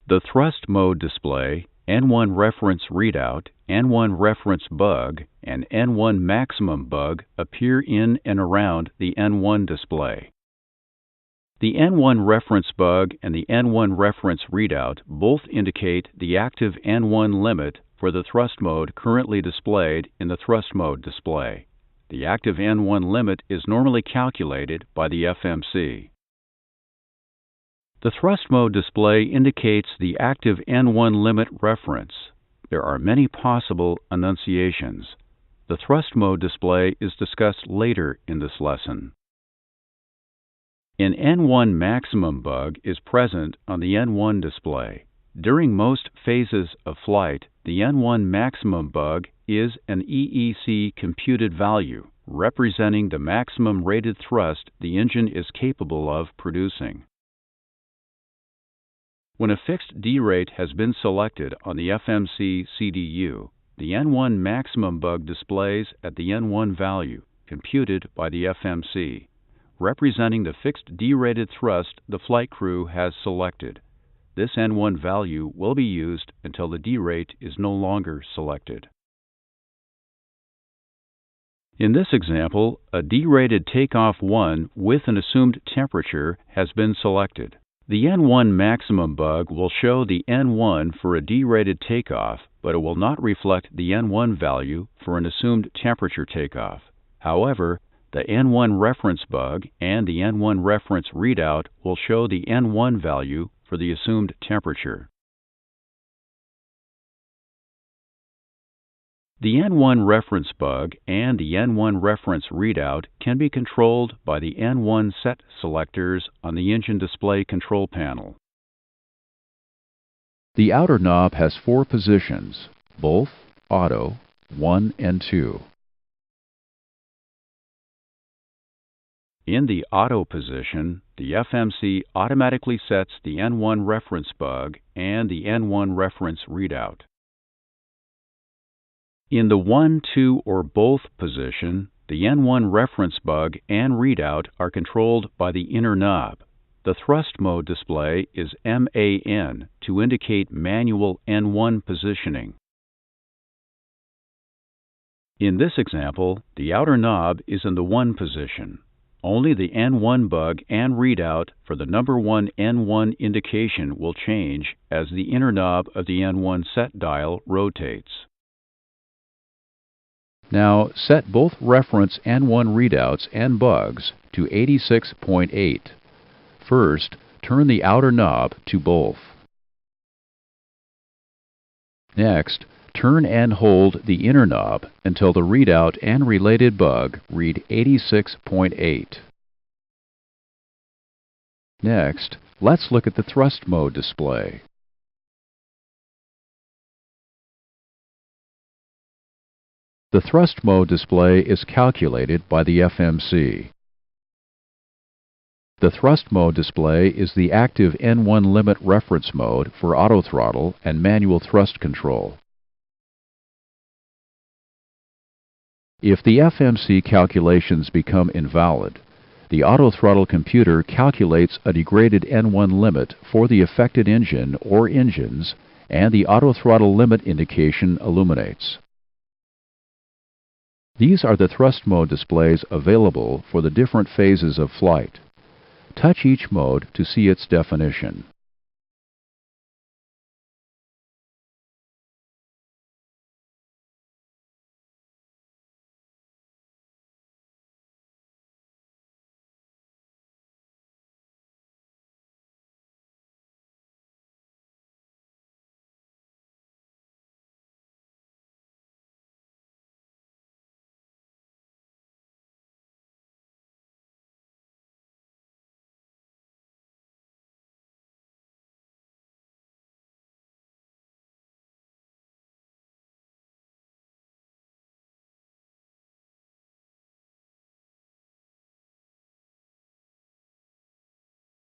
The thrust mode display, N1 reference readout, N1 reference bug, and N1 maximum bug appear in and around the N1 display. The N1 reference bug and the N1 reference readout both indicate the active N1 limit for the thrust mode currently displayed in the thrust mode display. The active N1 limit is normally calculated by the FMC. The thrust mode display indicates the active N1 limit reference. There are many possible enunciations. The thrust mode display is discussed later in this lesson. An N1 maximum bug is present on the N1 display. During most phases of flight, the N1 maximum bug is an EEC computed value representing the maximum rated thrust the engine is capable of producing. When a fixed D rate has been selected on the FMC CDU, the N1 maximum bug displays at the N1 value computed by the FMC, representing the fixed D-rated thrust the flight crew has selected. This N1 value will be used until the D rate is no longer selected. In this example, a D-rated takeoff 1 with an assumed temperature has been selected. The N1 maximum bug will show the N1 for a D-rated takeoff, but it will not reflect the N1 value for an assumed temperature takeoff. However, the N1 reference bug and the N1 reference readout will show the N1 value for the assumed temperature. The N1 reference bug and the N1 reference readout can be controlled by the N1 set selectors on the engine display control panel. The outer knob has 4 positions, both auto, 1 and 2. In the auto position, the FMC automatically sets the N1 reference bug and the N1 reference readout. In the 1, 2, or both position, the N1 reference bug and readout are controlled by the inner knob. The thrust mode display is MAN to indicate manual N1 positioning. In this example, the outer knob is in the 1 position. Only the N1 bug and readout for the number 1 N1 indication will change as the inner knob of the N1 set dial rotates. Now set both reference N1 readouts and bugs to 86.8. First, turn the outer knob to both. Next, turn and hold the inner knob until the readout and related bug read 86.8. Next, let's look at the thrust mode display. The thrust mode display is calculated by the FMC. The thrust mode display is the active N1 limit reference mode for autothrottle and manual thrust control. If the FMC calculations become invalid, the autothrottle computer calculates a degraded N1 limit for the affected engine or engines, and the autothrottle limit indication illuminates. These are the thrust mode displays available for the different phases of flight. Touch each mode to see its definition.